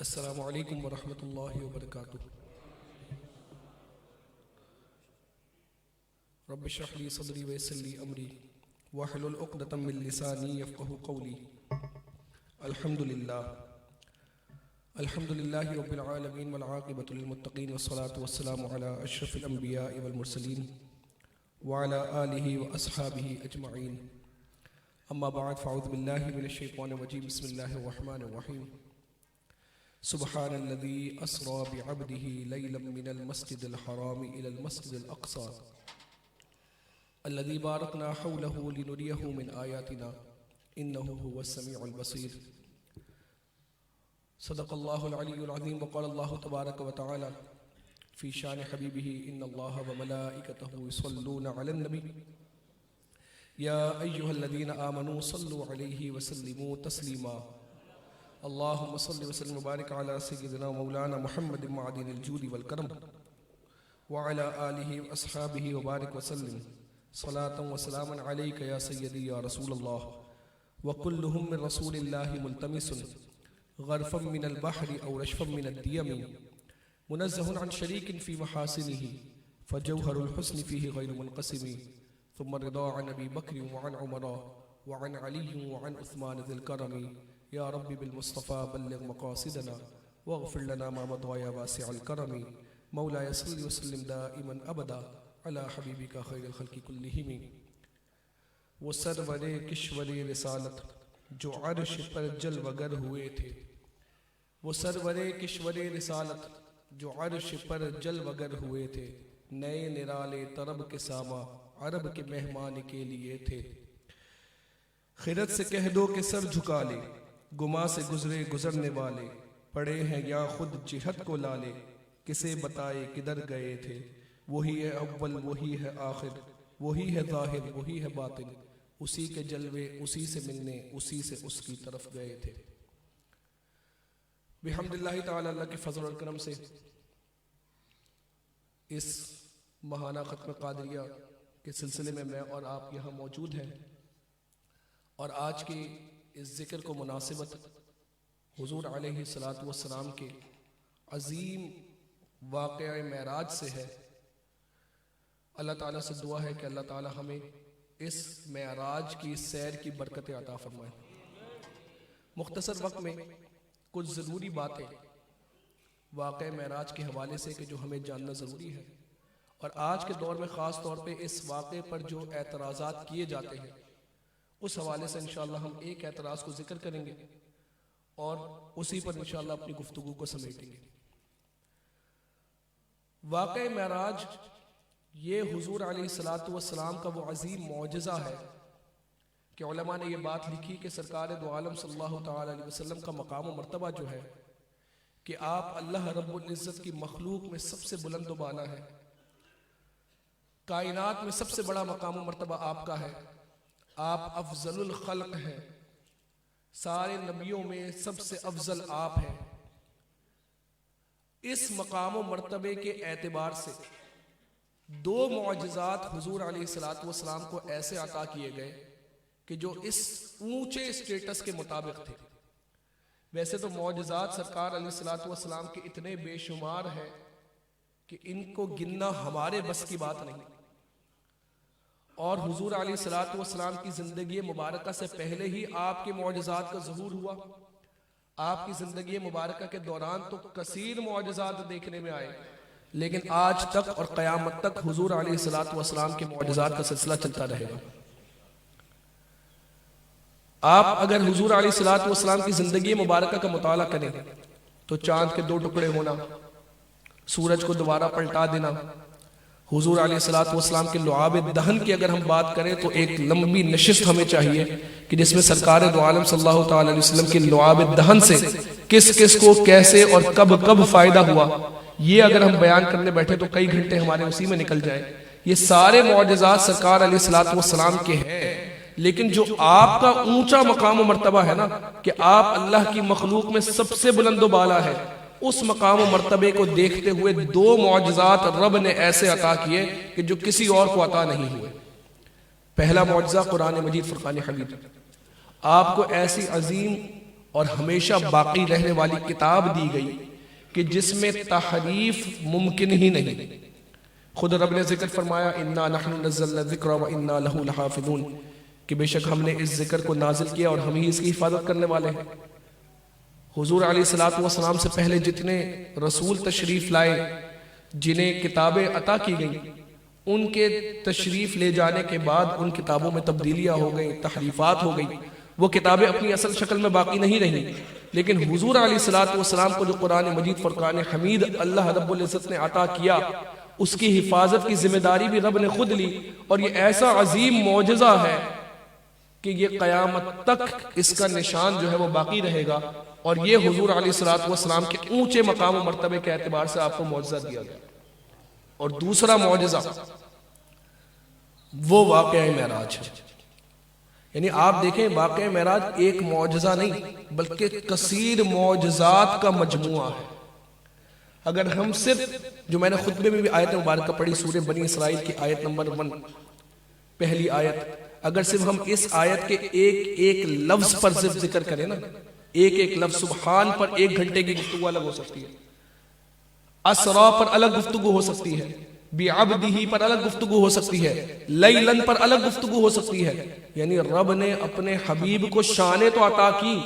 السلام علیکم ورحمۃ اللہ وبرکاتہ۔ رب اشرح لی صدری ویسر لی امری واحلل عقدۃ من لسانی یفقہوا قولی۔ الحمدللہ رب العالمین والعاقبۃ للمتقین والصلاۃ والسلام علی اشرف الانبیاء والمرسلین وعلی آلہ واصحابہ اجمعین، اما بعد فاعوذ باللہ من الشیطان الرجیم، بسم اللہ الرحمن الرحیم۔ سبحان الذي اسرى بعبده ليلا من المسجد الحرام الى المسجد الاقصى الذي باركنا حوله لنريه من آياتنا انه هو السميع البصير۔ صدق الله العلي العظيم، وقال الله تبارك وتعالى في شان حبيبه ان الله وملائكته يصلون على النبي يا ايها الذين آمنوا صلوا عليه وسلموا تسليما۔ اللهم صل وسلم وبارك على سيدنا مولانا محمد معدن الجود والكرم وعلى آله وأصحابه وبارك وسلم صلاة وسلاما عليك يا سيدي يا رسول الله، وكلهم من رسول الله ملتمس غرفا من البحر أو رشفا من الديم، منزه عن شريك في محاسنه فجوهر الحسن فيه غير منقسم، ثم الرضا عن أبي بكر وعن عمر وعن علي وعن عثمان ذي الكرم، یا رب بالمصطفى بلغ مقاصدنا واغفر لنا ما مضى یا واسع الکرم، مولاي صل وسلم دائما ابدا على حبیبک خیر الخلق کلہم۔ وہ سرور کشور رسالت جو عرش پر جلوگر ہوئے تھے، وہ سرور کشور رسالت جو عرش پر جلوگر ہوئے تھے، نئے نرالے طرب کے ساما عرب کے مہمان کے لیے تھے۔ خرد سے کہہ دو کہ سر جھکا لے، گما سے گزرے گزرنے والے، پڑے ہیں یا خود جہت کو لالے، کسے بتائے کدھر گئے تھے۔ وہی ہے اول وہی ہے آخر، وہی ہے ظاہر وہی ہے باطن، اسی کے جلوے اسی سے ملنے اسی سے اس کی طرف گئے تھے۔ بحمد اللہ تعالی، اللہ کے فضل اور کرم سے اس ماہانہ ختم قادریہ کے سلسلے میں اور آپ یہاں موجود ہیں، اور آج کے اس ذکر کو مناسبت حضور علیہ الصلاۃ والسلام کے عظیم واقعہ معراج سے ہے۔ اللہ تعالیٰ سے دعا ہے کہ اللہ تعالیٰ ہمیں اس معراج کی سیر کی برکت عطا فرمائے۔ مختصر وقت میں کچھ ضروری باتیں واقعہ معراج کے حوالے سے کہ جو ہمیں جاننا ضروری ہے، اور آج کے دور میں خاص طور پہ اس واقعے پر جو اعتراضات کیے جاتے ہیں اس حوالے سے انشاءاللہ ہم ایک اعتراض کو ذکر کریں گے اور اسی پر انشاءاللہ اپنی گفتگو کو سمیٹیں گے۔ واقعہ معراج یہ حضور علیہ السلام کا وہ عظیم معجزہ ہے کہ علماء نے یہ بات لکھی کہ سرکار دو عالم صلی اللہ تعالی علیہ وسلم کا مقام و مرتبہ جو ہے کہ آپ اللہ رب العزت کی مخلوق میں سب سے بلند و بالا ہے، کائنات میں سب سے بڑا مقام و مرتبہ آپ کا ہے، آپ افضل الخلق ہیں، سارے نبیوں میں سب سے افضل آپ ہیں۔ اس مقام و مرتبے کے اعتبار سے دو معجزات حضور علیہ السلام کو ایسے عطا کیے گئے کہ جو اس اونچے اسٹیٹس کے مطابق تھے۔ ویسے تو معجزات سرکار علیہ السلام کے اتنے بے شمار ہیں کہ ان کو گننا ہمارے بس کی بات نہیں، اور حضور علیہ السلام کی زندگی مبارکہ سے پہلے ہی آپ کے معجزات کا ظہور ہوا۔ آپ کی زندگی مبارکہ کے دوران تو کثیر معجزات دیکھنے میں آئے، لیکن آج تک اور قیامت تک حضور علیہ السلام کے معجزات کا سلسلہ چلتا رہے گا۔ آپ اگر حضور علیہ السلام کی زندگی مبارکہ کا مطالعہ کریں تو چاند کے 2 ٹکڑے ہونا، سورج کو دوبارہ پلٹا دینا، حضور علیہ السلام کے لعاب دہن کی اگر ہم بات کریں تو ایک لمبی نشست ہمیں چاہیے کہ جس میں سرکار دو عالم صلی اللہ تعالی علیہ وسلم کے لعاب دہن سے کس کس کو کیسے اور کب کب فائدہ ہوا، یہ اگر ہم بیان کرنے بیٹھے تو کئی گھنٹے ہمارے اسی میں نکل جائیں۔ یہ سارے معجزات سرکار علیہ السلام کے ہیں، لیکن جو آپ کا اونچا مقام و مرتبہ ہے نا کہ آپ اللہ کی مخلوق میں سب سے بلند و بالا ہے، اس مقام و مرتبے کو دیکھتے ہوئے دو معجزات رب نے ایسے عطا کیے کہ جو کسی اور کو عطا نہیں ہوئے۔ پہلا معجزہ قرآن مجید فرقان حمید، آپ کو ایسی عظیم اور ہمیشہ باقی رہنے والی کتاب دی گئی کہ جس میں تحریف ممکن ہی نہیں. خود رب نے ذکر فرمایا انا نحن نزلنا الذکر وانا له لحافظون کہ بے شک ہم نے اس ذکر کو نازل کیا اور ہم ہی اس کی حفاظت کرنے والے ہیں. حضور علیہ الصلوۃ والسلام سے پہلے جتنے رسول تشریف لائے جنہیں کتابیں عطا کی گئیں ان کے تشریف لے جانے کے بعد ان کتابوں میں تبدیلیاں ہو گئیں، تحریفات ہو گئیں. وہ کتابیں اپنی اصل شکل میں باقی نہیں رہیں، لیکن حضور علیہ الصلوۃ والسلام کو جو قرآن مجید فرقان حمید اللہ رب العزت نے عطا کیا اس کی حفاظت کی ذمہ داری بھی رب نے خود لی. اور یہ ایسا عظیم معجزہ ہے کہ یہ قیامت تک اس کا نشان جو ہے وہ باقی رہے گا. اور یہ حضور علیہ الصلوۃ والسلام کے اونچے مقام و مرتبے کے اعتبار سے آپ کو معجزہ دیا گیا. اور دوسرا معجزہ وہ واقعہ معراج ہے. یعنی آپ دیکھیں واقعہ معراج ایک معجزہ نہیں بلکہ کثیر معجزات کا مجموعہ ہے. اگر ہم صرف جو میں نے خطبے میں بھی آیت مبارکہ پڑھی سورہ بنی اسرائیل کی آیت نمبر 1 پہلی آیت، اگر صرف ہم اس آیت کے ایک ایک لفظ پر صرف ذکر کریں نا، ایک ایک لفظ سبحان پر 1 گھنٹے کی گفتگو الگ ہو سکتی ہے، اسرا پر الگ گفتگو ہو سکتی ہے، بعبدہ پر الگ گفتگو ہو سکتی ہے، لیلن پر الگ گفتگو ہو سکتی ہے. یعنی رب نے اپنے حبیب کو شانیں تو عطا کی،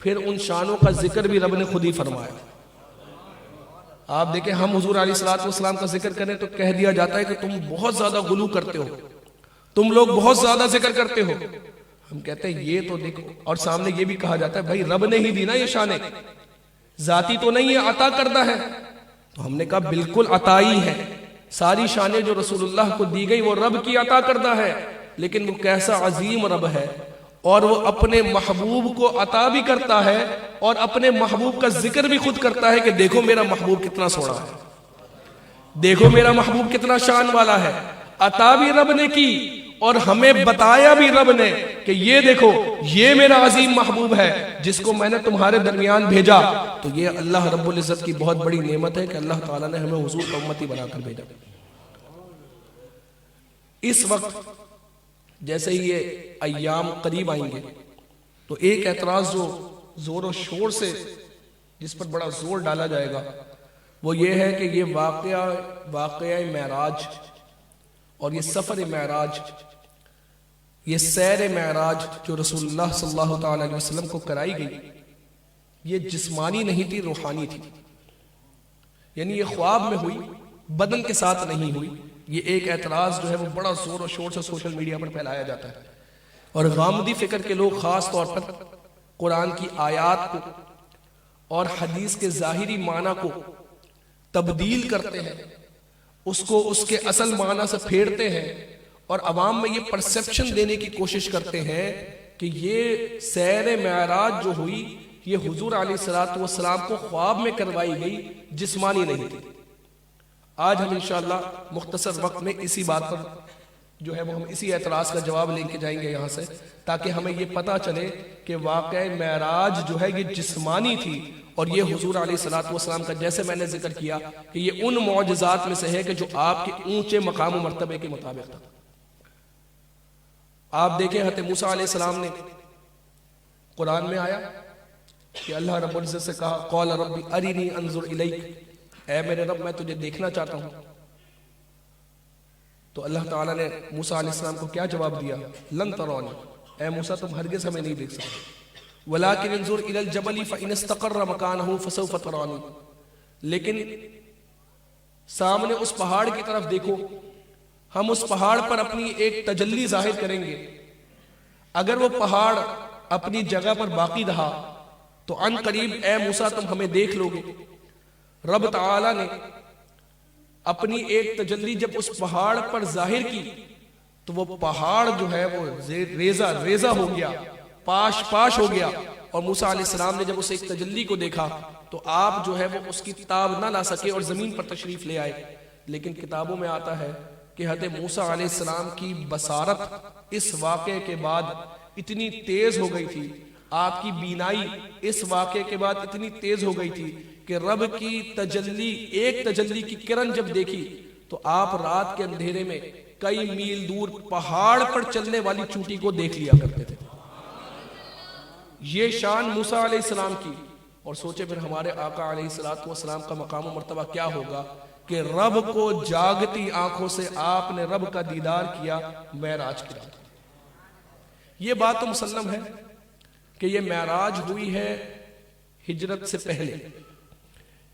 پھر ان شانوں کا ذکر بھی رب نے خود ہی فرمایا. آپ دیکھیں ہم حضور علیہ الصلوۃ والسلام کا ذکر کریں تو کہہ دیا جاتا ہے کہ تم بہت زیادہ غلو کرتے ہو، تم لوگ بہت زیادہ ذکر کرتے ہو. ہم کہتے ہیں یہ تو دیکھو، اور سامنے یہ بھی کہا جاتا ہے بھائی رب نے ہی دی نا یہ شانیں، ذاتی تو نہیں ہے، عطا کردہ ہے. تو ہم نے کہا بالکل عطائی ہے. ساری شانیں جو رسول اللہ کو دی گئی وہ رب کی عطا کردہ ہے، لیکن وہ کیسا عظیم رب ہے، اور وہ اپنے محبوب کو عطا بھی کرتا ہے اور اپنے محبوب کا ذکر بھی خود کرتا ہے کہ دیکھو میرا محبوب کتنا سونا ہے، دیکھو میرا محبوب کتنا شان والا ہے. عطا بھی رب نے کی اور ہمیں بتایا بھی رب نے کہ یہ دیکھو یہ میرا عظیم محبوب ہے جس کو میں نے تمہارے درمیان بھیجا. تو یہ اللہ رب العزت کی بہت بڑی نعمت ہے کہ اللہ تعالیٰ نے ہمیں حضور کا امتی بنا کر بھیجا. اس وقت جیسے ہی یہ ایام قریب آئیں گے تو ایک اعتراض جو زور و شور سے جس پر بڑا زور ڈالا جائے گا وہ یہ ہے کہ یہ واقعہ معراج اور یہ سفر معراج، یہ سیر معراج جو رسول اللہ صلی اللہ تعالی علیہ وسلم کو کرائی گئی، یہ جسمانی نہیں تھی، روحانی تھی. یعنی یہ خواب میں ہوئی، بدن کے ساتھ نہیں ہوئی. یہ ایک اعتراض جو ہے وہ بڑا زور و شور سے سوشل میڈیا پر پھیلایا جاتا ہے، اور غامدی فکر کے لوگ خاص طور پر قرآن کی آیات کو اور حدیث کے ظاہری معنی کو تبدیل کرتے ہیں، اس کو اس کے اصل معنی سے پھیرتے ہیں، اور عوام میں یہ پرسپشن دینے کی کوشش کرتے ہیں کہ یہ سیر معراج جو ہوئی یہ حضور علیہ الصلوۃ والسلام کو خواب میں کروائی گئی، جسمانی نہیں تھی. آج ہم انشاءاللہ مختصر وقت میں اسی بات پر جو ہے وہ ہم اسی اعتراض کا جواب لے کے جائیں گے یہاں سے، تاکہ ہمیں یہ پتہ چلے کہ واقعہ معراج جو ہے یہ جسمانی تھی، اور یہ حضور علیہ الصلوۃ والسلام کا جیسے میں نے ذکر کیا کہ یہ ان معجزات میں سے ہے کہ جو آپ کے اونچے مقام و مرتبے کے مطابق تھا. آپ دیکھیں حضرت موسیٰ علیہ السلام نے قرآن میں آیا کہ اللہ رب العزت سے کہا قال ربی ارینی انظر الیک، اے میرے رب میں تجھے دیکھنا چاہتا ہوں. تو اللہ تعالیٰ نے موسیٰ علیہ السلام کو کیا جواب دیا؟ لن ترونی، اے موسیٰ تم ہرگز ہمیں نہیں دیکھ سکتے، ولکن انظر الی الجبل فإن استقر مکانہ فسوف ترانی، لیکن سامنے اس پہاڑ کی طرف دیکھو، ہم اس پہاڑ پر اپنی ایک تجلی ظاہر کریں گے، اگر وہ پہاڑ اپنی جگہ پر باقی رہا تو ان قریب اے موسیٰ تم ہمیں دیکھ لو گے. رب تعالیٰ نے اپنی ایک تجلی جب اس پہاڑ پر ظاہر کی تو وہ پہاڑ جو ہے وہ ریزہ ہو گیا، پاش ہو گیا. اور موسیٰ علیہ السلام نے جب اس ایک تجلی کو دیکھا تو آپ جو ہے وہ اس کی تاب نہ لا سکے اور زمین پر تشریف لے آئے. لیکن کتابوں میں آتا ہے کہ حضرت موسیٰ علیہ السلام کی بصارت اس واقعے کے بعد اتنی تیز ہو گئی تھی، آپ کی بینائی اس واقعے کے بعد اتنی تیز ہو گئی تھی کہ رب کی تجلی، ایک تجلی کی کرن جب دیکھی تو آپ رات کے اندھیرے میں کئی میل دور پہاڑ پر چلنے والی چونٹی کو دیکھ لیا کرتے تھے. یہ شان موسیٰ علیہ السلام کی، اور سوچے پھر ہمارے آقا علیہ السلام کا مقام و مرتبہ کیا ہوگا کہ رب کو جاگتی آنکھوں سے آپ نے رب کا دیدار کیا معراج کی رات۔ یہ بات تو مسلم ہے کہ یہ معراج ہوئی ہے ہجرت سے پہلے،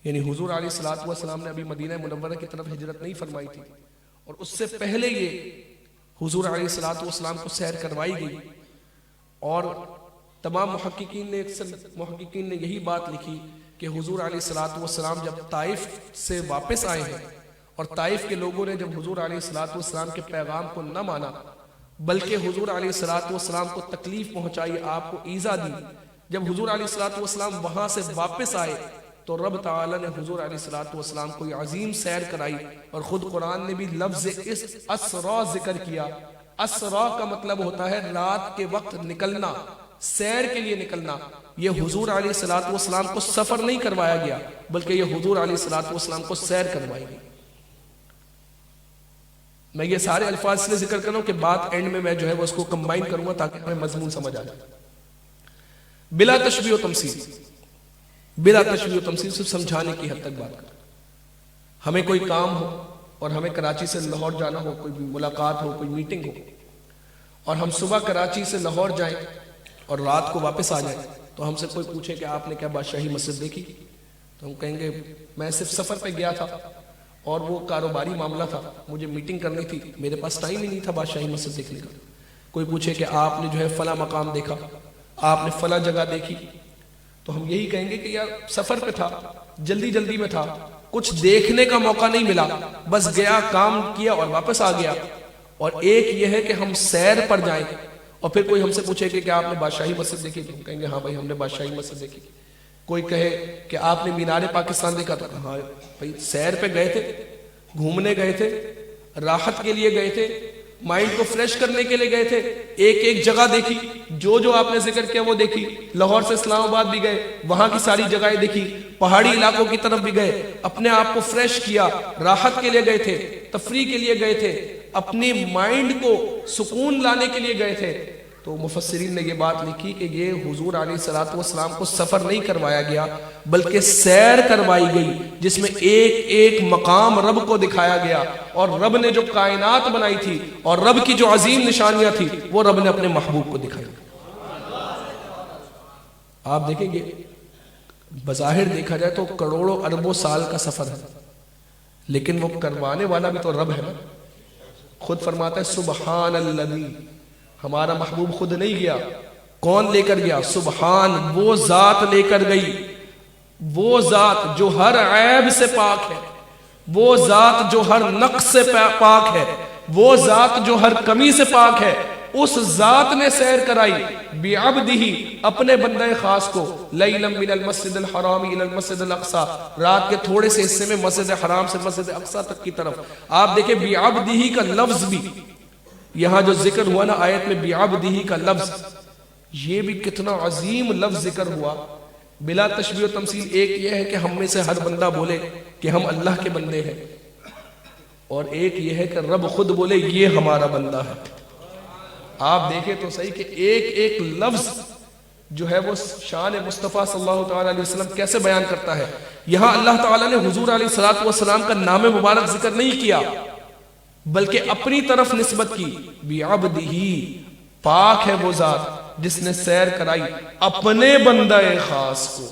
یعنی حضور علیہ السلام نے ابھی مدینہ منورہ کی طرف ہجرت نہیں فرمائی تھی، اور اس سے پہلے یہ حضور علیہ السلام کو سیر کروائی گئی۔ اور تمام محققین نے یہی بات لکھی کہ حضور علیہ السلام جب طائف سے واپس آئے ہیں، اور طائف کے لوگوں نے جب حضور علیہ السلام کے پیغام کو نہ مانا بلکہ حضور علیہ السلام کو تکلیف پہنچائی، آپ کو ایذا دی، جب حضور علیہ السلام وہاں سے واپس آئے تو رب تعالی نے حضور علیہ السلام کو یہ عظیم سیر کرائی، اور خود قرآن نے بھی لفظ اسرا ذکر کیا۔ اسرا کا مطلب ہوتا ہے رات کے وقت نکلنا، سیر کے لیے نکلنا۔ یہ حضور علیہ السلام کو سفر نہیں کروایا گیا بلکہ یہ حضور علیہ السلام کو سیر کروائی گئی۔ میں یہ سارے الفاظ اس لیے ذکر کر رہا ہوں کہ بات اینڈ میں جو ہے وہ اس کو کمبائن کروں گا تاکہ ہمیں مضمون سمجھ آ جائے۔ بلا تشبیہ و تمثیل، بلا تشبیہ و تمثیل، صرف سمجھانے کی حد تک بات کر۔ ہمیں کوئی کام ہو اور ہمیں کراچی سے لاہور جانا ہو، کوئی ملاقات ہو، کوئی میٹنگ ہو، اور ہم صبح کراچی سے لاہور جائیں اور رات کو واپس آ جائیں، تو ہم سے کوئی پوچھے کہ آپ نے کیا بادشاہی مسجد دیکھی، تو ہم کہیں گے میں صرف سفر پہ گیا تھا اور وہ کاروباری معاملہ تھا، مجھے میٹنگ کرنی تھی، میرے پاس ٹائم ہی نہیں تھا بادشاہی مسجد دیکھنے کا۔ کوئی پوچھے کہ آپ نے جو ہے فلاں مقام دیکھا، آپ نے فلاں جگہ دیکھی، تو ہم یہی کہیں گے کہ یار سفر پہ تھا، جلدی میں تھا، کچھ دیکھنے کا موقع نہیں ملا، بس گیا، کام کیا اور واپس آ گیا۔ اور ایک یہ ہے کہ ہم سیر پر جائیں اور پھر کوئی ہم سے پوچھے کہ کیا آپ نے بادشاہی مسجد دیکھی، تو ہم کہیں گے ہاں بھائی ہم نے بادشاہی مسجد دیکھی۔ کوئی کہے کہ آپ نے مینار پاکستان دیکھا، تو ہاں بھائی سیر پہ گئے تھے، گھومنے گئے تھے، راحت کے لیے گئے تھے، مائنڈ کو فریش کرنے کے لیے گئے تھے، ایک جگہ دیکھی، جو آپ نے ذکر کیا وہ دیکھی، لاہور سے اسلام آباد بھی گئے، وہاں کی ساری جگہیں دیکھی، پہاڑی علاقوں کی طرف بھی گئے، اپنے آپ کو فریش کیا، راحت کے لیے گئے تھے، تفریح کے لیے گئے تھے، اپنے مائنڈ کو سکون لانے کے لیے گئے تھے۔ تو مفسرین نے یہ بات لکھی کہ یہ حضور علیہ السلام کو سفر نہیں کروایا گیا بلکہ سیر کروائی گئی، جس میں ایک مقام رب کو دکھایا گیا، اور رب نے جو کائنات بنائی تھی اور رب کی جو عظیم نشانیاں تھی وہ رب نے اپنے محبوب کو دکھائی۔ آپ دیکھیں گے بظاہر دیکھا جائے تو کروڑوں اربوں سال کا سفر ہے، لیکن وہ کروانے والا بھی تو رب ہے نا۔ خود فرماتا ہے سبحان الذی، ہمارا محبوب خود نہیں گیا، کون لے کر گیا؟ سبحان، وہ ذات لے کر گئی، وہ ذات جو ہر عیب سے پاک ہے، وہ ذات جو ہر نقص سے پاک ہے، وہ ذات جو ہر کمی سے پاک ہے، اس ذات نے سیر کرائی بعبدہ، اپنے بندہ خاص کو، لیلا من المسجد الحرام الى المسجد الاقصی، رات کے تھوڑے سے حصے میں مسجد حرام سے مسجد اقصی تک کی طرف۔ آپ دیکھیں بعبدہ کا لفظ بھی یہاں جو ذکر ہوا نا آیت میں، بعبدہ کا لفظ، یہ بھی کتنا عظیم لفظ ذکر ہوا۔ بلا تشبیہ و تمثیل، ایک یہ ہے کہ ہم میں سے ہر بندہ بولے کہ ہم اللہ کے بندے ہیں، اور ایک یہ ہے کہ رب خود بولے یہ ہمارا بندہ ہے۔ آپ دیکھیں تو صحیح کہ ایک لفظ جو ہے وہ شان مصطفیٰ صلی اللہ تعالیٰ علیہ وسلم کیسے بیان کرتا ہے۔ یہاں اللہ تعالیٰ نے حضور علیہ السلام کا نام مبارک ذکر نہیں کیا بلکہ اپنی طرف نسبت کی، بعبدہ، پاک ہے وہ ذات جس نے سیر کرائی اپنے بندہ خاص کو۔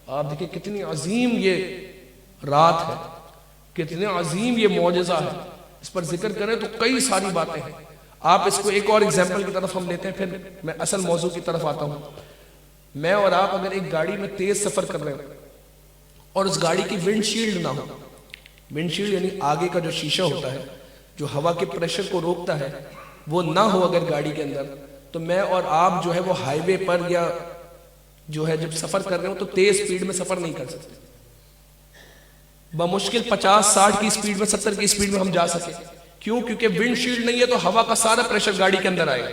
آپ دیکھیں کتنی عظیم یہ رات ہے، کتنے عظیم یہ معجزہ ہے، اس پر ذکر کریں تو کئی ساری باتیں ہیں۔ آپ اس کو ایک اور ایگزامپل کی طرف ہم لیتے ہیں، پھر میں اصل موضوع کی طرف آتا ہوں۔ میں اور آپ اگر ایک گاڑی میں تیز سفر کر رہے ہیں اور اس گاڑی کی ونڈ شیلڈ نہ ہو، ونڈ شیلڈ یعنی آگے کا جو شیشہ ہوتا ہے جو ہوا کے پریشر کو روکتا ہے، وہ نہ ہو اگر گاڑی کے اندر، تو میں اور آپ جو ہے وہ ہائی وے پر یا جو ہے جب سفر کر رہے ہو تو تیز سپیڈ میں سفر نہیں کر سکتے، بمشکل 50-60 کی سپیڈ میں، 70 کی سپیڈ میں ہم جا سکے۔ کیوں؟ کیونکہ ونڈ شیلڈ نہیں ہے تو ہوا کا سارا پریشر گاڑی کے اندر آئے گا۔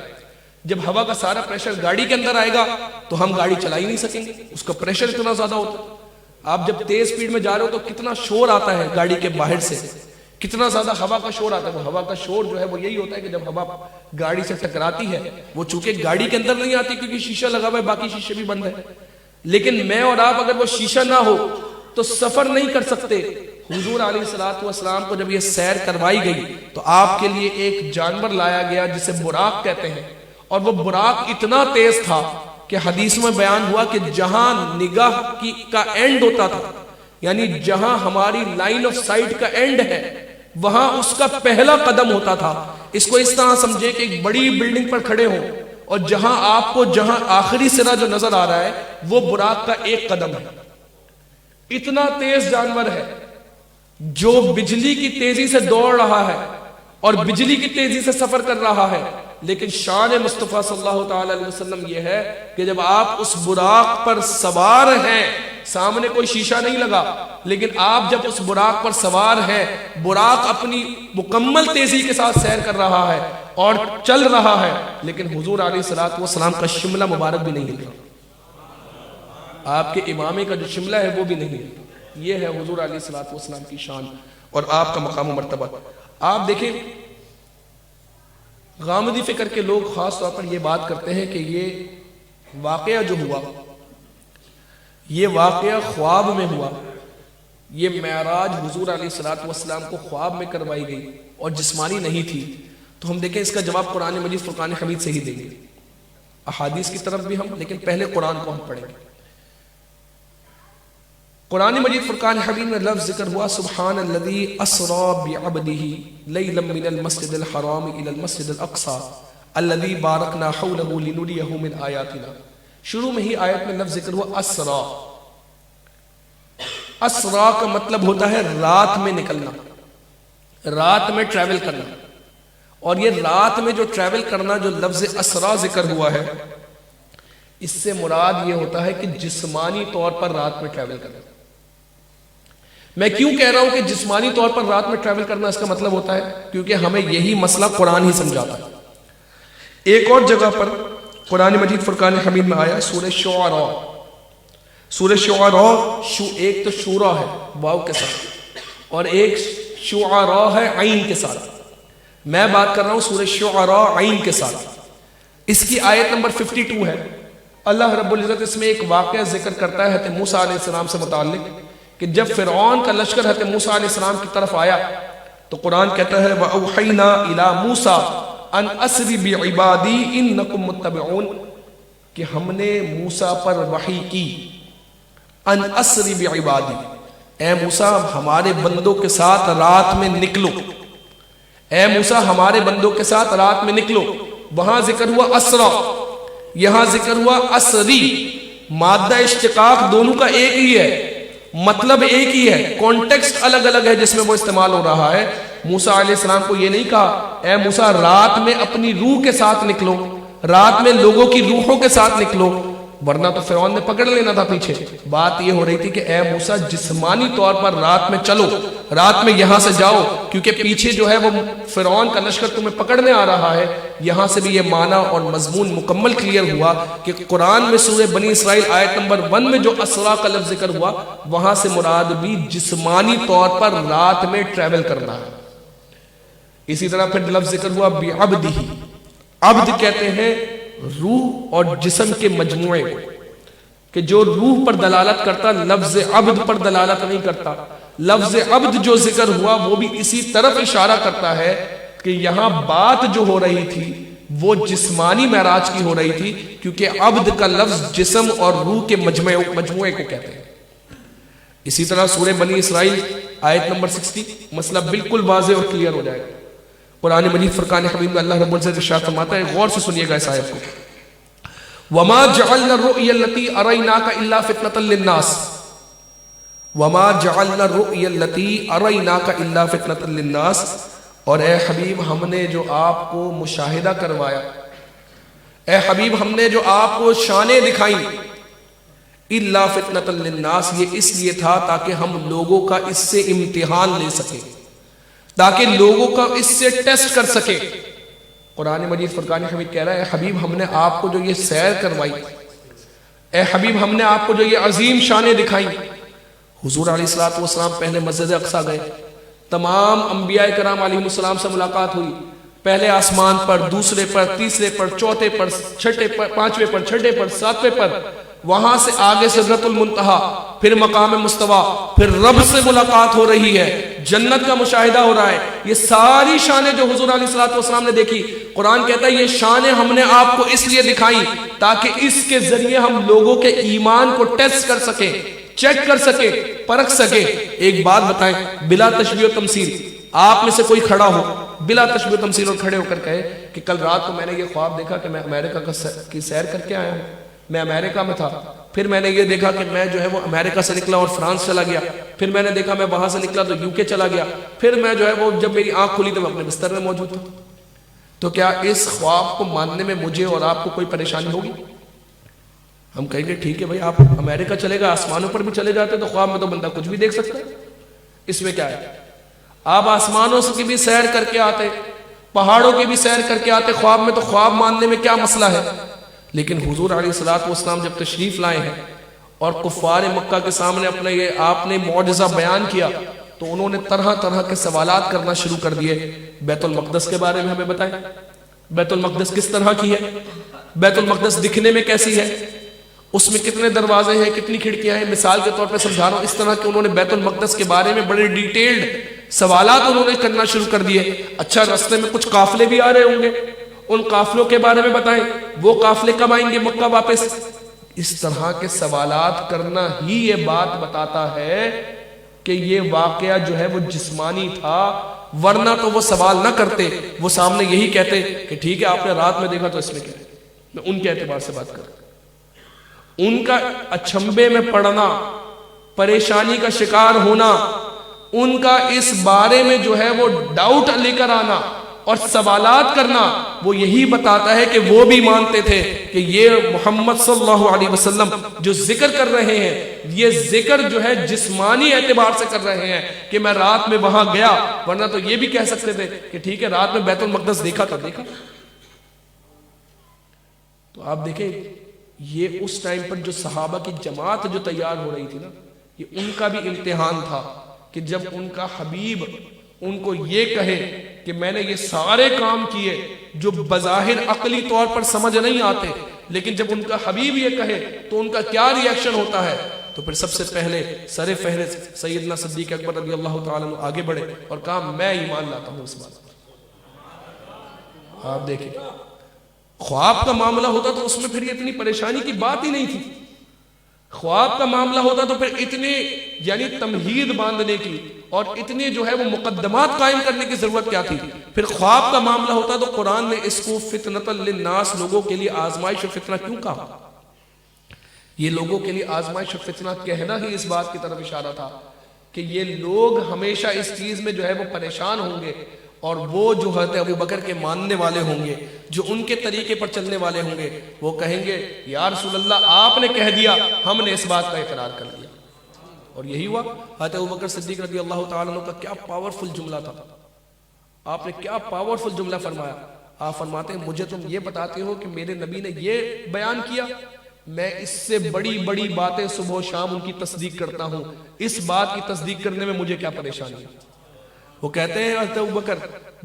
جب ہوا کا سارا پریشر گاڑی کے اندر آئے گا تو ہم گاڑی چلا ہی نہیں سکیں گے، اس کا پریشر اتنا زیادہ ہوتا ہے۔ آپ جب تیز سپیڈ میں جا رہے ہو تو کتنا شور آتا ہے گاڑی کے باہر سے، کتنا زیادہ ہوا کا شور آتا ہے. وہ ہوا کا شور جو ہے وہ یہی ہوتا ہے کہ جب ہوا گاڑی سے ٹکراتی ہے, وہ چونکہ گاڑی کے اندر نہیں آتی کیونکہ شیشہ لگا ہوا ہے, باقی شیشے بھی بند ہے, لیکن میں اور آپ اگر وہ شیشہ نہ ہو تو سفر نہیں کر سکتے. حضور علیہ الصلوۃ والسلام کو جب یہ سیر کروائی گئی تو آپ کے لیے ایک جانور لایا گیا جسے براق کہتے ہیں, اور وہ براق اتنا تیز تھا کہ حدیث میں بیان ہوا کہ جہاں نگاہ کا اینڈ ہوتا تھا, یعنی جہاں ہماری لائن آف سائٹ کا اینڈ ہے وہاں اس کا پہلا قدم ہوتا تھا. اس کو اس طرح سمجھے کہ ایک بڑی بلڈنگ پر کھڑے ہوں اور جہاں آپ کو جہاں آخری سرا جو نظر آ رہا ہے وہ براق کا ایک قدم ہے. اتنا تیز جانور ہے جو بجلی کی تیزی سے دوڑ رہا ہے اور بجلی کی تیزی سے سفر کر رہا ہے, لیکن شان مصطفیٰ صلی اللہ تعالی علیہ وسلم یہ ہے کہ جب آپ اس براق پر سوار ہیں, سامنے کوئی شیشہ نہیں لگا, لیکن آپ جب اس براق پر سوار ہیں, براق اپنی مکمل تیزی کے ساتھ سیر کر رہا ہے اور چل رہا ہے, لیکن حضور علیہ الصلوۃ والسلام کا شملہ مبارک بھی نہیں ہل رہا, آپ کے امامے کا جو شملہ ہے وہ بھی نہیں ہے. یہ ہے حضور علیہ الصلوۃ والسلام کی شان اور آپ کا مقام و مرتبہ. آپ دیکھیں غامدی فکر کے لوگ خاص طور پر یہ بات کرتے ہیں کہ یہ واقعہ جو ہوا یہ واقعہ خواب میں ہوا, یہ معراج حضور علیہ الصلوۃ والسلام کو خواب میں کروائی گئی اور جسمانی نہیں تھی. تو ہم دیکھیں اس کا جواب قرآن مجید فرقان حمید سے ہی دیں گے, احادیث کی طرف بھی ہم, لیکن پہلے قرآن کو ہم پڑھیں گے. قرآن مجید فرقان حمید میں لفظ ذکر ہوا سبحان الذی اسری بعبدہ لیلا من المسجد الحرام الی المسجد الاقصی الذی بارکنا حولہ لنریہ من آیاتنا. شروع میں ہی آیت میں لفظ ذکر ہوا اسرا. اسرا کا مطلب ہوتا ہے رات میں نکلنا, رات میں ٹریول کرنا, اور یہ رات میں جو ٹریول کرنا جو لفظ اسرا ذکر ہوا ہے اس سے مراد یہ ہوتا ہے کہ جسمانی طور پر رات میں ٹریول کرنا. میں کیوں کہہ رہا ہوں کہ جسمانی طور پر رات میں ٹریول کرنا, اس کا مطلب ہوتا ہے کیونکہ ہمیں یہی مسئلہ قرآن ہی سمجھاتا ہے. ایک اور جگہ پر قرآن مجید فرقان حمید میں آیا سورہ شعراء. سورہ شعراء ایک تو شورا ہے واو کے ساتھ اور ایک شعراء ہے عین کے ساتھ. میں بات کر رہا ہوں سورہ شعراء عین کے ساتھ. اس کی آیت نمبر 52 ہے. اللہ رب العزت اس میں ایک واقعہ ذکر کرتا ہے حضرت موسیٰ علیہ السلام سے متعلق کہ جب فرعون کا لشکر حضرت موسیٰ علیہ السلام کی طرف آیا تو قرآن کہتا ہے وَأَوْحَيْنَا إِلَى مُوسَىٰ أَنْ أَسْرِ بِعِبَادِي إِنَّكُمْ مُتَّبِعُونَ کہ ہم نے موسیٰ پر وحی کی ان اسری بعبادی, اے موسیٰ ہمارے بندوں کے ساتھ رات میں نکلو, اے موسیٰ ہمارے بندوں کے ساتھ رات میں نکلو. وہاں ذکر ہوا اسرا, یہاں ذکر ہوا اسری. مادہ اشتقاق دونوں کا ایک ہی ہے, مطلب ایک ہی ہے, کانٹیکسٹ الگ الگ ہے جس میں وہ استعمال ہو رہا ہے. موسیٰ علیہ السلام کو یہ نہیں کہا اے موسیٰ رات میں اپنی روح کے ساتھ نکلو, رات میں لوگوں کی روحوں کے ساتھ نکلو, ورنہ تو فرعون نے پکڑ لینا تھا پیچھے. بات یہ ہو رہی تھی کہ اے موسیٰ جسمانی طور پر رات میں چلو, رات میں یہاں سے جاؤ, کیونکہ پیچھے جو ہے وہ فرعون کا لشکر تمہیں پکڑنے آ رہا ہے. یہاں سے بھی یہ معنی اور مضمون مکمل کلیئر ہوا کہ قرآن میں سورہ بنی اسرائیل آیت نمبر 1 میں جو اسرا کا لفظ ذکر ہوا وہاں سے مراد بھی جسمانی طور پر رات میں ٹریول کرنا ہے. اسی طرح پھر لفظ ذکر ہوا بعبدہ. عبد کہتے ہیں روح اور جسم کے مجموعے کو, کہ جو روح پر دلالت کرتا لفظ عبد پر دلالت نہیں کرتا. لفظ عبد جو ذکر ہوا وہ بھی اسی طرف اشارہ کرتا ہے کہ یہاں بات جو ہو رہی تھی وہ جسمانی معراج کی ہو رہی تھی, کیونکہ عبد کا لفظ جسم اور روح کے مجموعے کو کہتے ہیں. اسی طرح سورہ بنی اسرائیل آیت نمبر 60 مسئلہ بالکل واضح اور کلیئر ہو جائے گا. قرآن مجید فرقان حمید میں اللہ رب العزت ارشاد فرماتا ہے, غور سے سنیے گا اس آیت کو, وَمَا جَعَلْنَا الرُّؤْيَا الَّتِي أَرَيْنَاكَ إِلَّا فِتْنَةً لِلنَّاسِ وَمَا جَعَلْنَا الرُّؤْيَا الَّتِي أَرَيْنَاكَ إِلَّا فِتْنَةً لِلنَّاسِ اور اے حبیب ہم نے جو آپ کو مشاہدہ کروایا, اے حبیب ہم نے جو آپ کو شانیں دکھائیں, إِلَّا فِتْنَةً لِلنَّاسِ یہ اس لیے تھا تاکہ ہم لوگوں کا اس سے امتحان لے سکیں, تاکہ لوگوں کا اس سے ٹیسٹ کر سکے. قرآن مجید فرقان حمید کہہ رہا ہے اے حبیب ہم نے آپ کو جو یہ سیر کروائی, اے حبیب ہم نے آپ کو جو یہ عظیم شانیں دکھائیں. حضور علیہ الصلوۃ والسلام پہلے مسجد اقصیٰ گئے, تمام انبیاء کرام علیہ السلام سے ملاقات ہوئی، پہلے آسمان پر، دوسرے پر، تیسرے پر، چوتھے پر، چھٹے پر، پانچویں پر، چھٹے پر، ساتویں پر، وہاں سے آگے سدرۃ المنتہا، پھر مقام مستوی، پھر رب سے ملاقات ہو رہی ہے، جنت کا مشاہدہ ہو رہا ہے۔ یہ ساری شانیں جو حضور علیہ الصلوۃ والسلام نے دیکھی، قرآن کہتا ہے یہ شانیں ہم نے آپ کو اس لیے دکھائیں تاکہ اس کے ذریعے ہم لوگوں کے ایمان کو ٹیسٹ کر سکیں، چیک کر سکیں، پرکھ سکیں۔ ایک بات بتائیں بلا تشبیہ و تمثیل، آپ میں سے کوئی کھڑا ہو بلا تشبیہ و تمثیل اور کھڑے ہو کر کہے کہ کل رات کو میں نے یہ خواب دیکھا کہ میں امریکہ کی سیر کر کے آیا ہوں، میں امریکہ میں تھا، پھر میں نے یہ دیکھا کہ میں جو ہے وہ امریکہ سے نکلا اور فرانس چلا گیا، پھر میں نے دیکھا میں وہاں سے نکلا تو UK چلا گیا، پھر میں جو ہے وہ جب میری آنکھ کھلی تو میں اپنے بستر میں موجود تھا۔ تو کیا اس خواب کو ماننے میں مجھے اور آپ کو کوئی پریشانی ہوگی؟ ہم کہیں گے ٹھیک ہے بھائی، آپ امریکہ چلے گا، آسمانوں پر بھی چلے جاتے تو خواب میں تو بندہ کچھ بھی دیکھ سکتا ہے، اس میں کیا ہے؟ آپ آسمانوں کی بھی سیر کر کے آتے، پہاڑوں کی بھی سیر کر کے آتے خواب میں، تو خواب ماننے میں کیا مسئلہ ہے؟ لیکن حضور علیہ الصلوۃ والسلام جب تشریف لائے ہیں اور کفار مکہ کے سامنے اپنا یہ آپ نے معجزہ بیان کیا تو انہوں نے طرح طرح کے سوالات کرنا شروع کر دیے۔ بیت المقدس کے بارے میں ہمیں بتائیں، بیت المقدس کس طرح کی ہے، بیت المقدس دکھنے میں کیسی ہے، اس میں کتنے دروازے ہیں، کتنی کھڑکیاں ہیں، مثال کے طور پہ سمجھا رہا ہوں۔ اس طرح کہ انہوں نے بیت المقدس کے بارے میں بڑے ڈیٹیلڈ سوالات انہوں نے کرنا شروع کر دیے۔ اچھا راستے میں کچھ قافلے بھی آ رہے ہوں گے، ان قافلوں کے بارے میں بتائیں، وہ قافلے کب آئیں گے مکہ واپس؟ اس طرح کے سوالات کرنا ہی یہ بات بتاتا ہے کہ یہ واقعہ جو ہے وہ جسمانی تھا، ورنہ تو وہ سوال نہ کرتے، وہ سامنے یہی کہتے کہ ٹھیک ہے آپ نے رات میں دیکھا تو اس میں کیا ہے۔ میں ان کے اعتبار سے بات کروں، ان کا اچھمبے میں پڑنا، پریشانی کا شکار ہونا، ان کا اس بارے میں جو ہے وہ ڈاؤٹ لے کر آنا اور سوالات کرنا، وہ یہی بتاتا ہے کہ وہ بھی مانتے تھے کہ یہ محمد صلی اللہ علیہ وسلم جو ذکر کر رہے ہیں، یہ ذکر جو ہے جسمانی اعتبار سے کر رہے ہیں کہ میں رات میں وہاں گیا، ورنہ تو یہ بھی کہہ سکتے تھے کہ ٹھیک ہے رات میں بیت المقدس دیکھا تو دیکھا۔ تو آپ دیکھیں یہ اس ٹائم پر جو صحابہ کی جماعت جو تیار ہو رہی تھی نا، یہ ان کا بھی امتحان تھا کہ جب ان کا حبیب ان کو یہ کہے کہ میں نے یہ سارے کام کیے جو بظاہر عقلی طور پر سمجھ نہیں آتے، لیکن جب ان کا حبیب یہ کہے تو ان کا کیا ری ایکشن ہوتا ہے۔ تو پھر سب سے پہلے سر فہرست سیدنا صدیق اکبر رضی اللہ تعالیٰ عنہ آگے بڑھے اور کہا میں ایمان لاتا ہوں اس بات پر۔ آپ دیکھیں خواب کا معاملہ ہوتا تو اس میں پھر اتنی پریشانی کی بات ہی نہیں تھی، خواب کا معاملہ ہوتا تو پھر اتنے یعنی تمہید باندھنے کی اور اتنے جو ہے وہ مقدمات قائم کرنے کی ضرورت کیا تھی۔ پھر خواب کا معاملہ ہوتا تو قرآن نے اس کو فتنۃ للناس، لوگوں کے لیے آزمائش و فتنہ کیوں کہا؟ یہ لوگوں کے لیے آزمائش و فتنہ کہنا ہی اس بات کی طرف اشارہ تھا کہ یہ لوگ ہمیشہ اس چیز میں جو ہے وہ پریشان ہوں گے، اور وہ جو حضرت ابو بکر کے ماننے والے ہوں گے، جو ان کے طریقے پر چلنے والے ہوں گے، وہ کہیں گے یا رسول اللہ آپ نے کہہ دیا، ہم نے اس بات کا اقرار کر لیا۔ اور یہی ہوا۔ حضرت ابو بکر صدیق رضی اللہ تعالیٰ عنہ کا کیا پاورفل جملہ تھا، آپ نے کیا پاورفل جملہ فرمایا۔ آپ فرماتے ہیں مجھے تم یہ بتاتے ہو کہ میرے نبی نے یہ بیان کیا، میں اس سے بڑی بڑی باتیں صبح و شام ان کی تصدیق کرتا ہوں، اس بات کی تصدیق کرنے میں مجھے کیا پریشانی ہے۔ وہ کہتے ہیں حضرت ابوبکر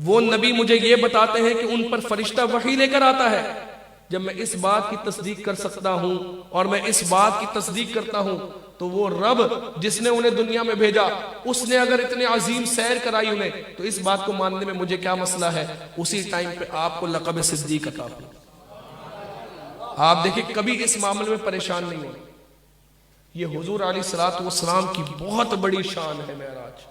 وہ نبی مجھے یہ بتاتے ہیں کہ ان پر فرشتہ وحی لے کر آتا ہے، جب میں اس بات کی تصدیق کر سکتا ہوں اور میں اس بات کی تصدیق کرتا ہوں تو وہ رب جس نے انہیں دنیا میں بھیجا، اس نے اگر اتنے عظیم سیر کرائی انہیں تو اس بات کو ماننے میں مجھے کیا مسئلہ ہے۔ اسی ٹائم پہ آپ کو لقب صدیق عطا ہوا۔ آپ دیکھیں کبھی اس معاملے میں پریشان نہیں ہوئے۔ یہ حضور علیہ الصلوۃ والسلام کی بہت بڑی شان ہے معراج،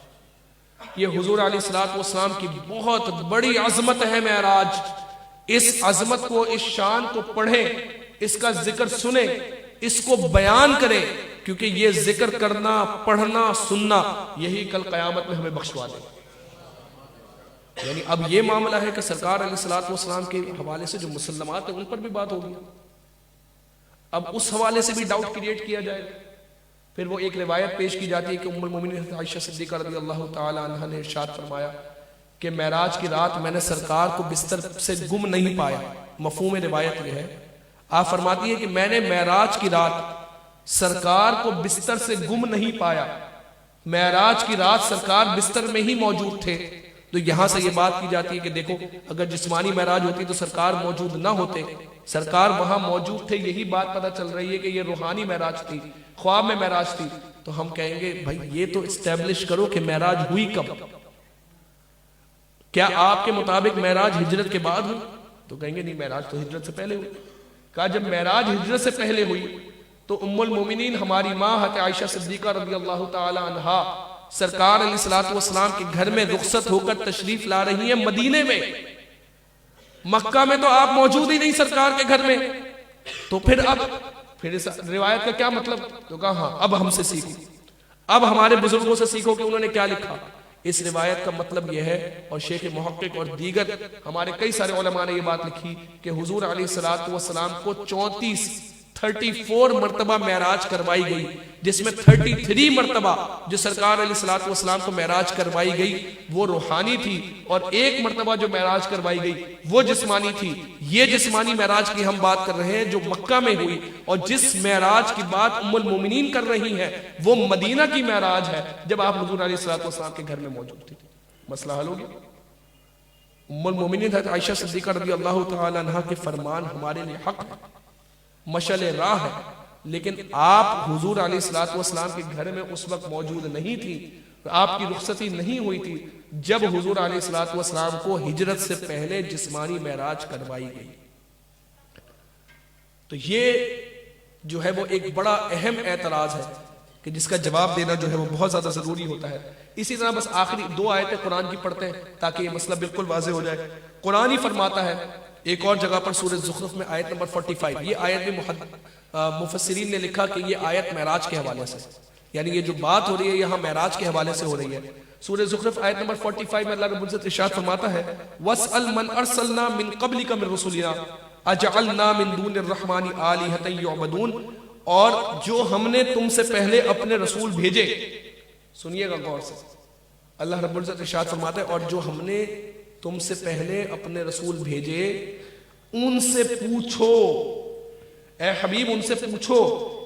یہ حضور علیہ الصلوۃ والسلام کی بہت بڑی عظمت ہے معراج۔ اس عظمت کو، اس شان کو پڑھیں، اس کا ذکر سنیں، اس کو بیان کریں، کیونکہ یہ ذکر کرنا، پڑھنا، سننا یہی کل قیامت میں ہمیں بخشوا دے۔ یعنی اب یہ معاملہ ہے کہ سرکار علیہ الصلوۃ والسلام کے حوالے سے جو مسلمات ہیں ان پر بھی بات ہوگی، اب اس حوالے سے بھی ڈاؤٹ کریٹ کیا جائے گا۔ پھر وہ ایک روایت پیش کی جاتی ہے کہ ام المومنین عائشہ صدیقہ رضی اللہ تعالی عنہا نے ارشاد فرمایا کہ معراج کی رات میں نے سرکار کو بستر سے گم نہیں پایا۔ مفہوم روایت یہ ہے، آپ فرماتی ہے کہ میں نے معراج کی رات سرکار کو بستر سے گم نہیں پایا، معراج کی رات سرکار بستر میں ہی موجود تھے. تو یہاں سے یہ بات کی جاتی ہے کہ دیکھو اگر جسمانی معراج ہوتی تو سرکار موجود نہ ہوتے, سرکار وہاں موجود تھے. یہی بات پتہ چل رہی ہے کہ یہ روحانی معراج تھی, خواب میں معراج تھی. تو ہم کہیں گے بھائی یہ تو اسٹیبلش کرو کہ معراج ہوئی کب, کیا آپ کے مطابق معراج ہجرت کے بعد ہوئی؟ تو کہیں گے نہیں, معراج تو ہجرت سے پہلے ہوئی. کہا جب معراج ہجرت سے پہلے ہوئی تو ام المومنین ہماری ماں حضرت عائشہ صدیقہ رضی اللہ تعالی عنہا سرکار علیہ الصلوۃ والسلام کے گھر میں رخصت ہو کر تشریف لا رہی ہیں مدینے میں. مکہ میں تو آپ موجود ہی نہیں سرکار کے گھر میں. تو پھر اس روایت کا کیا مطلب؟ تو کہا ہاں اب ہم سے سیکھو, اب ہمارے بزرگوں سے سیکھو کہ انہوں نے کیا لکھا. اس روایت کا مطلب یہ ہے, اور شیخ محقق اور دیگر ہمارے کئی سارے علماء نے یہ بات لکھی کہ حضور علیہ الصلوۃ والسلام کو 34 مرتبہ معراج کروائی گئی, جس میں 33 مرتبہ جو سرکار علیہ الصلوۃ والسلام کو معراج کروائی گئی وہ روحانی تھی, اور 1 مرتبہ جو معراج کروائی گئی وہ جسمانی تھی. یہ جسمانی معراج کی ہم بات کر رہے ہیں جو مکہ میں ہوئی, اور جس معراج کی بات ام المومنین کر رہی ہیں وہ مدینہ کی معراج ہے جب آپ حضور علیہ الصلوۃ والسلام کے گھر میں موجود تھے. مسئلہ حل ہو گیا. ام المومنین حضرت عائشہ صدیقہ رضی اللہ تعالی عنہا کے فرمان ہمارے لیے حق ہے, مشعل راہ ہے, لیکن آپ حضور علیہ الصلوۃ والسلام کے گھر میں اس وقت موجود نہیں تھی, آپ کی رخصتی نہیں ہوئی تھی جب حضور علیہ الصلوۃ والسلام کو ہجرت سے پہلے جسمانی معراج کروائی گئی. تو یہ جو ہے وہ ایک بڑا اہم اعتراض ہے کہ جس کا جواب دینا جو ہے وہ بہت زیادہ ضروری ہوتا ہے. اسی طرح بس آخری 2 آیتیں قرآن کی پڑھتے ہیں تاکہ یہ مسئلہ بالکل واضح ہو جائے. قرآن ہی فرماتا ہے ایک اور جگہ پر سورہ زخرف میں آیت نمبر 45, یہ آیت بھی مفسرین نے لکھا کہ یہ آیت معراج کے حوالے سے, یعنی یہ جو بات ہو رہی ہے یہاں معراج کے حوالے سے ہو رہی ہے. سورہ زخرف آیت نمبر 45 میں اللہ رب العزت ارشاد فرماتا ہے وَاسْأَلْ مَنْ أَرْسَلْنَا مِنْ قَبْلِكَ مِنْ رُسُلِنَا أَجَعَلْنَا مِنْ دُونِ الرَّحْمَنِ آلِهَةً يُعْبَدُونَ, اور جو ہم نے تم سے پہلے اپنے رسول بھیجے, سنیے گا غور سے, اللہ رب العزت ارشاد فرماتا ہے اور جو ہم نے تم سے پہلے اپنے رسول بھیجے ان سے پوچھو, اے حبیب ان سے پوچھو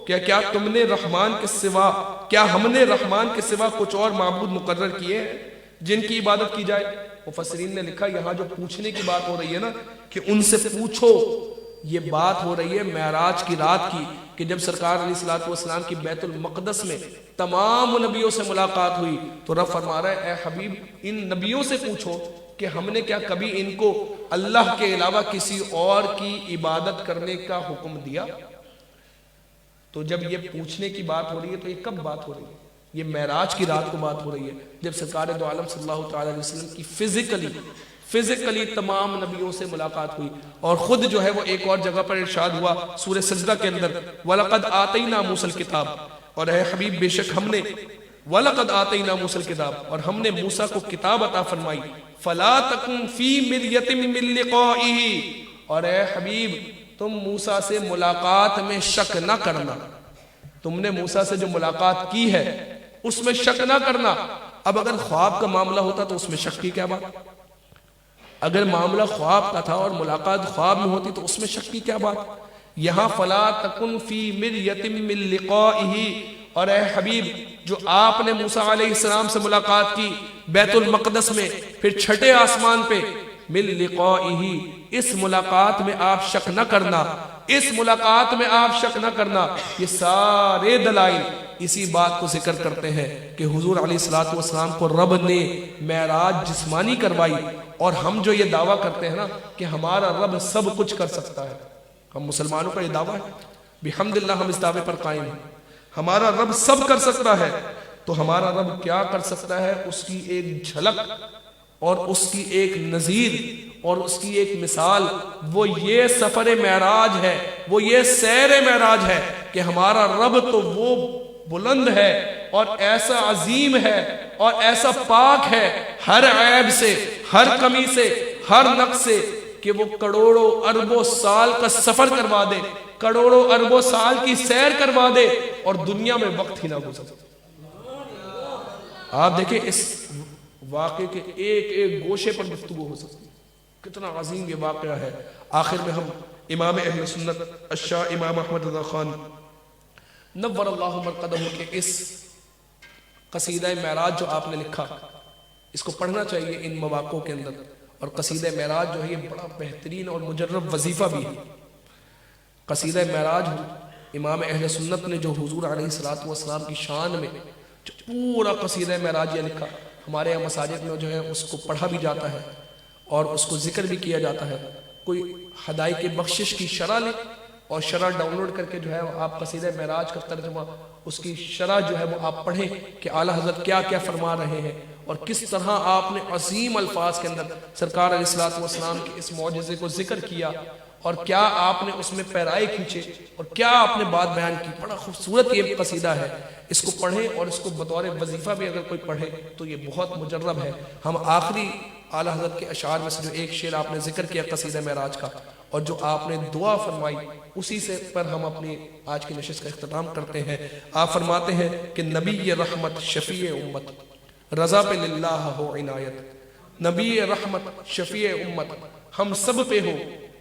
کیا تم نے رحمان کے سوا, کیا ہم نے رحمان کے سوا کچھ اور معبود مقرر کیے ہیں جن کی عبادت کی جائے. مفسرین نے لکھا یہاں جو پوچھنے کی بات ہو رہی ہے نا کہ ان سے پوچھو, یہ بات ہو رہی ہے معراج کی رات کی کہ جب سرکار علیہ الصلوۃ والسلام کی بیت المقدس میں تمام نبیوں سے ملاقات ہوئی تو رب فرما رہا ہے اے حبیب ان نبیوں سے پوچھو کہ ہم نے کیا کبھی ان کو اللہ کے علاوہ کسی اور کی عبادت کرنے کا حکم دیا. تو جب یہ پوچھنے کی بات ہو رہی ہے تو یہ کب بات ہو رہی ہے؟ یہ معراج کی رات کو بات ہو رہی ہے جب سرکار دو عالم صلی اللہ تعالی علیہ وسلم کی فزیکلی تمام نبیوں سے ملاقات ہوئی. اور خود جو ہے وہ ایک اور جگہ پر ارشاد ہوا سورہ سجدہ کے اندر وَلَقَدْ آتَيْنَا مُوسَى الْكِتَابَ, اور اے حبیب بے شک ہم نے وَلَقَدْ آتَيْنَا مُوسَى الْكِتَابَ, اور ہم نے موسیٰ کو کتاب عطا فرمائی. فَلَا تَكُنْ فِي مِرْيَةٍ مِّن لِقَائِهِ, اور اے حبیب تم موسیٰ سے ملاقات میں شک نہ کرنا. تم نے موسیٰ سے جو ملاقات کی ہے اس میں شک نہ کرنا. اب اگر خواب کا معاملہ ہوتا تو اس میں شک کی کیا بات؟ اگر معاملہ خواب کا تھا اور ملاقات خواب میں ہوتی تو اس میں شک کی کیا بات؟ یہاں فَلَا تَكُنْ فِي مِرْيَةٍ مِّن لِقَائِهِ, اور اے حبیب جو آپ نے موسیٰ علیہ السلام سے ملاقات کی بیت المقدس میں, پھر چھٹے آسمان پہ, مِن لِقَائِهِ, اس ملاقات میں آپ شک نہ کرنا, اس ملاقات میں آپ شک نہ کرنا. یہ سارے دلائل اسی بات کو ذکر کرتے ہیں کہ حضور علیہ الصلوۃ والسلام کو رب نے معراج جسمانی کروائی. اور ہم جو یہ دعویٰ کرتے ہیں نا کہ ہمارا رب سب کچھ کر سکتا ہے, ہم مسلمانوں کا یہ دعویٰ ہے, بحمداللہ ہم اس دعوے پر قائم ہیں, ہمارا رب سب کر سکتا ہے. تو ہمارا رب کیا کر سکتا ہے اس کی ایک جھلک اور اس کی ایک نظیر اور اس کی ایک مثال وہ یہ سفر معراج ہے, وہ یہ سیر معراج ہے کہ ہمارا رب تو وہ بلند ہے اور ایسا عظیم ہے اور ایسا پاک ہے ہر عیب سے, ہر کمی سے, ہر نقص سے, کہ وہ کروڑوں اربوں سال کا سفر کروا دے, کروڑوں اربوں سال کی سیر کروا دے اور دنیا میں وقت ہی نہ گزرے. آپ دیکھیں اس واقعے کے ایک ایک گوشے پر گفتگو ہو سکتی ہے, کتنا عظیم یہ واقعہ ہے. آخر میں ہم امام اہل سنت الشاہ امام احمد رضا خان نور اللہ مرقدہ کے اس قصیدہ معراج جو آپ نے لکھا، اس کو پڑھنا چاہیے ان مواقعوں کے اندر. اور قصیدہ معراج جو ہے یہ بڑا بہترین اور مجرب وظیفہ بھی ہے. قصیدہ معراج امام اہل سنت نے جو حضور علیہ الصلوۃ والسلام کی شان میں جو پورا قصیدہ معراج یہ لکھا، ہمارے یہاں مساجد میں جو ہے اس کو پڑھا بھی جاتا ہے اور اس کو ذکر بھی کیا جاتا ہے. کوئی ہدایت بخشش کی شرح لے اور شرح ڈاؤن لوڈ کر کے جو ہے آپ قصیدہ معراج کا ترجمہ، اس کی شرح جو ہے وہ آپ پڑھیں کہ اعلیٰ حضرت کیا کیا فرما رہے ہیں اور کس طرح آپ نے عظیم الفاظ کے اندر سرکار علیہ الصلوۃ والسلام کے اس معجزے کو ذکر کیا اور کیا آپ نے اس میں پیرائے کھینچے اور کیا آپ نے بات بیان کی. بڑا خوبصورت یہ قصیدہ ہے. اس کو پڑھیں اور اس کو بطور وظیفہ بھی اگر کوئی پڑھے تو یہ بہت مجرب ہے. ہم آخری اعلیٰ حضرت کے اشعار میں سے جو ایک شعر آپ نے ذکر کیا قصیدہ معراج کا اور جو آپ نے دعا فرمائی، اسی سے پر ہم اپنی آج کی نشست کا اختتام کرتے ہیں. آپ فرماتے ہیں کہ نبی رحمت شفیع امت رضا پہ للہ ہو عنایت. نبی رحمت شفیع امت ہم سب پہ ہو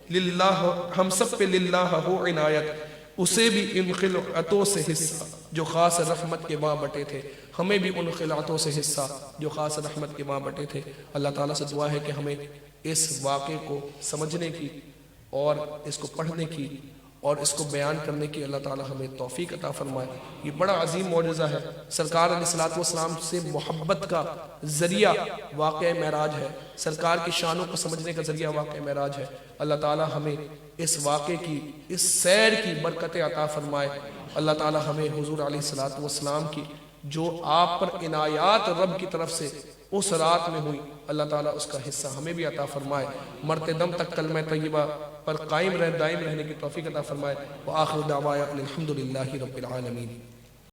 للہ، ہم سب پہ للہ ہو عنایت. اسے بھی ان خلعتوں سے حصہ جو خاص رحمت کے ماں بٹے تھے. ہمیں بھی ان خلعتوں سے حصہ جو خاص رحمت کے ماں بٹے تھے. اللہ تعالیٰ سے دعا ہے کہ ہمیں اس واقعے کو سمجھنے کی اور اس کو پڑھنے کی اور اس کو بیان کرنے کی اللہ تعالیٰ ہمیں توفیق عطا فرمائے. یہ بڑا عظیم معجزہ ہے. سرکار علیہ الصلوۃ والسلام سے محبت کا ذریعہ واقعہ معراج ہے. سرکار کی شانوں کو سمجھنے کا ذریعہ واقعہ معراج ہے. اللہ تعالیٰ ہمیں اس واقعے کی، اس سیر کی برکتیں عطا فرمائے. اللہ تعالیٰ ہمیں حضور علیہ الصلوۃ والسلام کی جو آپ پر عنایات رب کی طرف سے اس رات میں ہوئی، اللہ تعالیٰ اس کا حصہ ہمیں بھی عطا فرمائے. مرتے دم تک کلمہ طیبہ پر قائم رہ، دائم رہنے کی توفیق عطا فرمائے. وآخر دعوانا الحمد للہ رب العالمین.